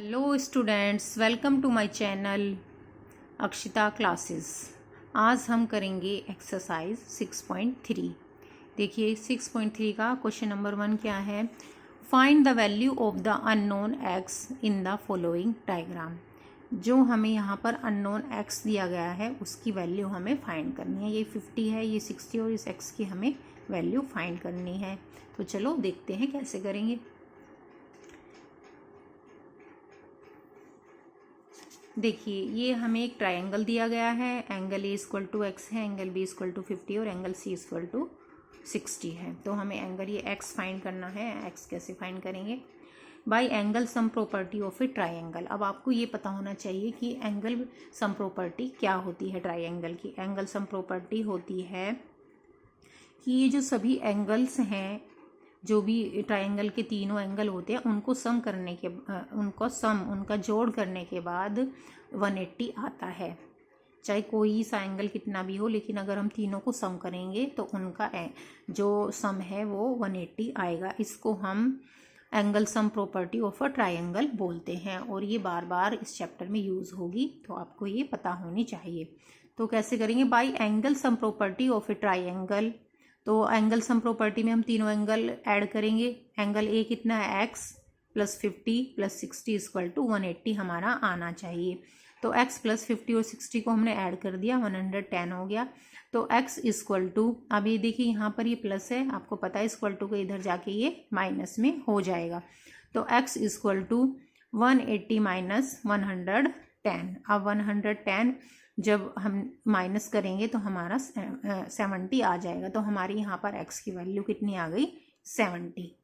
Hello students, welcome to my channel Akshita classes. आज हम करेंगे एक्सरसाइज 6.3। देखिए 6.3 का क्वेश्चन नंबर 1 क्या है। Find the value of the unknown x in the following diagram. जो हमें यहाँ पर अननोन एक्स दिया गया है उसकी वैल्यू हमें फाइंड करनी है। ये 50 है, ये 60 और इस एक्स की हमें वैल्यू फाइंड करनी है। तो चलो देखते हैं कैसे करेंगे। देखिए ये हमें एक ट्रायंगल दिया गया है। Angle A equal to X है, एंगल बी इक्वल टू 50 और एंगल सी इक्वल टू 60 है। तो हमें एंगल ये एक्स फाइंड करना है। एक्स कैसे फाइंड करेंगे? Bye angle sum property of a triangle. अब आपको ये पता होना चाहिए कि एंगल सम प्रॉपर्टी क्या होती है ट्रायंगल की। एंगल सम प्रॉपर्टी होती है कि ये जो सभी एंगल्स हैं, जो भी ट्रायंगल के तीनों एंगल होते हैं, उनको सम करने के उनका जोड़ करने के बाद 180 आता है। चाहे कोई सा एंगल कितना भी हो, लेकिन अगर हम तीनों को सम करेंगे तो उनका जो सम है वो 180 आएगा। इसको हम angle sum property of a triangle बोलते हैं और ये बार बार इस चैप्टर में यूज़ होगी, तो आपको ये पता होनी चाहिए। तो कैसे करेंगे? By angle sum property of a triangle. तो एंगल सम प्रॉपर्टी में हम तीनों एंगल ऐड करेंगे। एंगल ए कितना है? X plus 50 plus 60 equal to 180 हमारा आना चाहिए। तो एक्स प्लस 50 और 60 को हमने ऐड कर दिया, 110 हो गया। तो एक्स इक्वल टू, अब ये देखिए यहाँ पर ये प्लस है, आपको पता है इक्वल टू को इधर जाके ये माइनस में हो जाएगा। तो एक्स इक्वल टू 180 माइनस 110। अब 110 जब हम माइनस करेंगे तो हमारा 70 आ जाएगा। तो हमारी यहाँ पर x की वैल्यू कितनी आ गई? 70।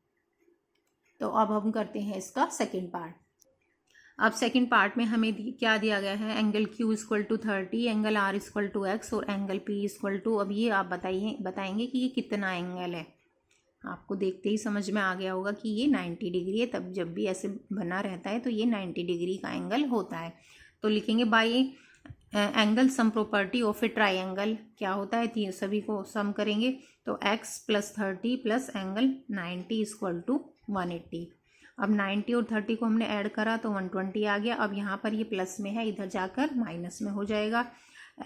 तो अब हम करते हैं इसका सेकंड पार्ट। अब सेकंड पार्ट में हमें क्या दिया गया है? Angle Q equal to 30, angle R equal to x और एंगल P इक्वल टू, अब ये आप बताएंगे कि ये कितना एंगल है। आपको देखते ही समझ में आ गया होगा कि ये 90 डिग्री है। तब जब भी ऐसे बना रहता है तो ये 90 डिग्री का एंगल होता है। तो लिखेंगे by angle sum property of a triangle. क्या होता है? सभी को सम करेंगे तो x plus 30 plus angle 90 equal to 180। अब 90 और 30 को हमने ऐड करा तो 120 आ गया। अब यहाँ पर ये प्लस में है, इधर जाकर माइनस में हो जाएगा।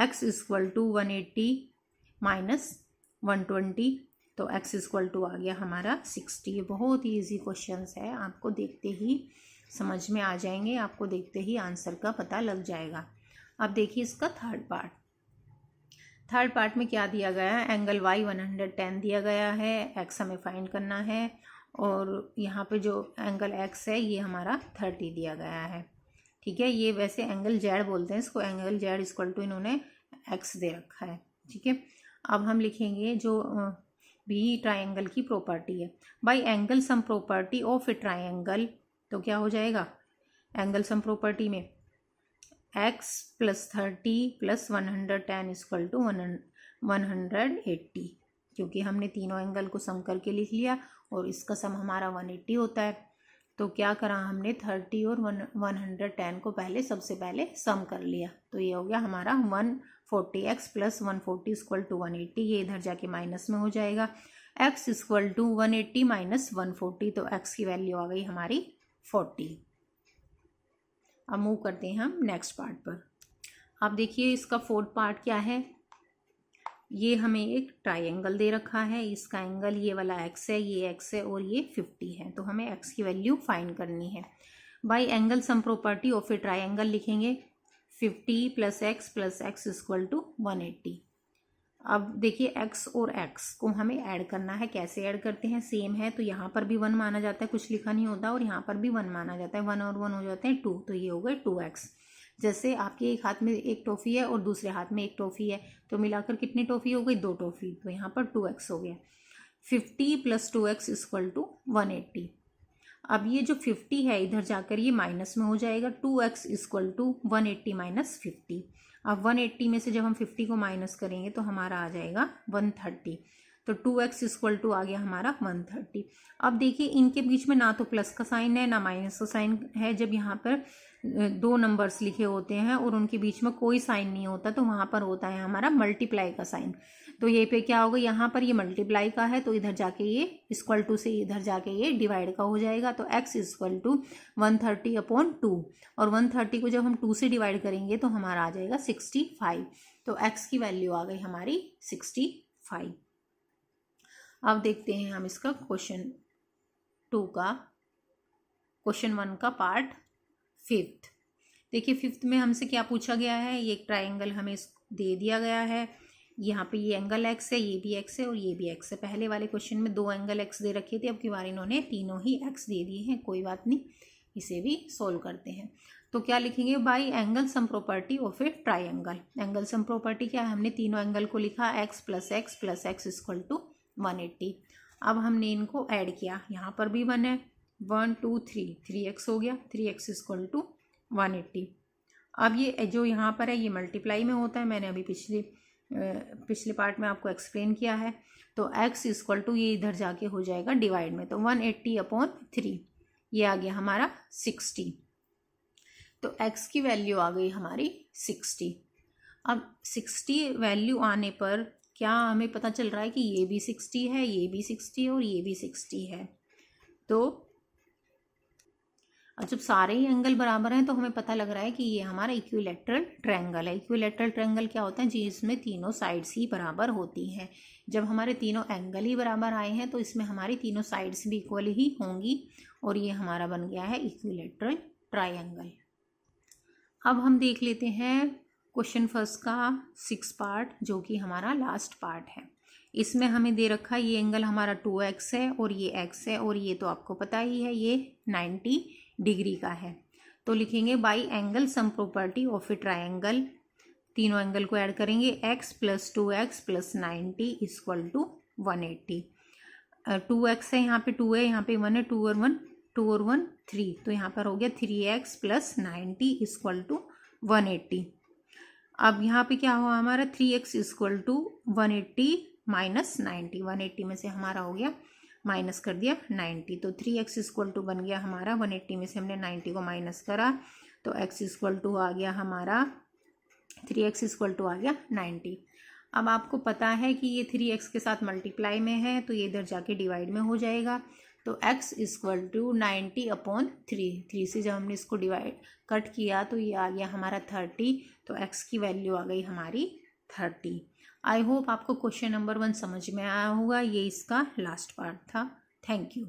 x इक्वल टू 180 माइनस 120, तो x इक्वल टू आ गया हमारा 60। ये बहुत ही ईजी क्वेश्चन है, आपको देखते ही समझ में आ जाएंगे, आपको देखते ही आंसर का पता लग जाएगा। अब देखिए इसका थर्ड पार्ट। थर्ड पार्ट में क्या दिया गया है? एंगल y 110 दिया गया है, x हमें फाइंड करना है और यहाँ पे जो एंगल x है ये हमारा 30 दिया गया है। ठीक है, ये वैसे एंगल z बोलते हैं इसको। एंगल z इक्वल टू इन्होंने x दे रखा है। ठीक है, अब हम लिखेंगे जो भी ट्रायंगल की प्रॉपर्टी है। By angle sum property of a triangle, तो क्या हो जाएगा? एंगल सम प्रॉपर्टी में x plus 30 plus 110 equal to 180, क्योंकि हमने तीनों एंगल को सम करके लिख लिया और इसका सम हमारा 180 होता है। तो क्या करा हमने? 30 और 110 को सबसे पहले सम कर लिया। तो ये हो गया हमारा 140x प्लस 140 इक्वल टू 180। ये इधर जाके माइनस में हो जाएगा। x इक्वल टू 180 माइनस 140, तो x की वैल्यू आ गई हमारी 40। अब मूव करते हैं हम नेक्स्ट पार्ट पर। अब देखिए इसका फोर्थ पार्ट क्या है। ये हमें एक ट्रायंगल दे रखा है, इसका एंगल ये वाला x है, ये x है और ये 50 है। तो हमें x की वैल्यू फाइंड करनी है। By angle sum property of a triangle लिखेंगे 50 प्लस x इक्वल टू 180। अब देखिए x और x को हमें ऐड करना है। कैसे ऐड करते हैं? सेम है तो यहाँ पर भी 1 माना जाता है, कुछ लिखा नहीं होता, और यहाँ पर भी 1 माना जाता है। 1 और 1 हो जाते हैं 2, तो ये हो गए 2x। जैसे आपके एक हाथ में एक टॉफ़ी है और दूसरे हाथ में एक टॉफ़ी है, तो मिलाकर कितनी टॉफ़ी हो गई? 2 टॉफ़ी। तो यहाँ पर 2x हो गया। 50 प्लस 2x इक्वल टू 180। अब ये जो 50 है इधर जाकर ये माइनस में हो जाएगा। 2x equal to 180 minus 50। अब 180 में से जब हम 50 को माइनस करेंगे तो हमारा आ जाएगा 130। तो 2x इक्वल टू आ गया हमारा 130। अब देखिए इनके बीच में ना तो प्लस का साइन है ना माइनस का साइन है। जब यहाँ पर दो नंबर्स लिखे होते हैं और उनके बीच में कोई साइन नहीं होता तो वहाँ पर होता है हमारा मल्टीप्लाई का साइन। तो ये पे क्या होगा, यहाँ पर ये मल्टीप्लाई का है तो इधर जाके ये इक्वल टू से इधर जाके ये डिवाइड का हो जाएगा। तो x इक्वल टू 130/2 और 130 को जब हम 2 से डिवाइड करेंगे तो हमारा आ जाएगा 65। तो x की वैल्यू आ गई हमारी 65। अब देखते हैं हम इसका क्वेश्चन 1 का पार्ट 5। देखिए 5 में हमसे क्या पूछा गया है, ये एक ट्राइंगल हमें दे दिया गया है। यहाँ पे ये एंगल x है, ये भी x है और ये भी x है। पहले वाले क्वेश्चन में 2 एंगल x दे रखे थे, अब की बार इन्होंने तीनों ही x दे दिए हैं। कोई बात नहीं, इसे भी सोल्व करते हैं। तो क्या लिखेंगे, by angle sum property of a triangle. Angle sum property क्या है, हमने तीनों एंगल को लिखा x plus x plus x equal to 180। अब हमने इनको ऐड किया, यहाँ पर भी 1 है, 1 2 3, 3x हो गया, 3x इक्वल टू 180। अब ये जो यहाँ पर है ये मल्टीप्लाई में होता है, मैंने अभी पिछले पार्ट में आपको एक्सप्लेन किया है। तो x इक्वल टू ये इधर जाके हो जाएगा डिवाइड में, तो 180/3 ये आ गया हमारा 60। तो x की वैल्यू आ गई हमारी 60। अब 60 वैल्यू आने पर क्या हमें पता चल रहा है कि ये भी 60 है, ये भी 60 है और ये भी 60 है। तो जब सारे ही एंगल बराबर हैं तो हमें पता लग रहा है कि ये हमारा इक्विलैटरल ट्रायंगल है। इक्विलैटरल ट्रायंगल क्या होता है, जिसमें तीनों साइड्स ही बराबर होती हैं। जब हमारे तीनों एंगल ही बराबर आए हैं तो इसमें हमारी तीनों साइड्स भी इक्वल ही होंगी और ये हमारा बन गया है इक्विलैटरल ट्रायंगल। अब हम देख लेते हैं क्वेश्चन फर्स्ट का 6 पार्ट, जो कि हमारा लास्ट पार्ट है। इसमें हमें दे रखा है ये एंगल हमारा 2x है और ये x है और ये तो आपको पता ही है ये 90 डिग्री का है। तो लिखेंगे by angle sum property of a triangle, तीनों एंगल को ऐड करेंगे, x plus 2x plus 90 equal to 180। 2x है, यहाँ पे 2 है, यहाँ पे 1 है, 2 और 1 3, तो यहाँ पर हो गया 3x प्लस 90 इक्वल टू 180। अब यहाँ पे क्या हुआ हमारा 3x इक्वल टू 180 माइनस 90, 180 में से हमारा हो गया माइनस कर दिया 90, तो 3x इक्वल टू बन गया हमारा 180 में से हमने 90 को माइनस करा तो x इक्वल टू आ गया हमारा 3x इक्वल टू आ गया 90। अब आपको पता है कि ये 3x के साथ मल्टीप्लाई में है तो ये इधर जाके डिवाइड में हो जाएगा। तो x इक्वल टू 90/3, 3 से जब हमने इसको डिवाइड कट किया तो ये आ गया हमारा 30, तो x की वैल्यू आ गई हमारी 30। आई होप आपको क्वेश्चन नंबर 1 समझ में आया होगा। ये इसका लास्ट पार्ट था। Thank you.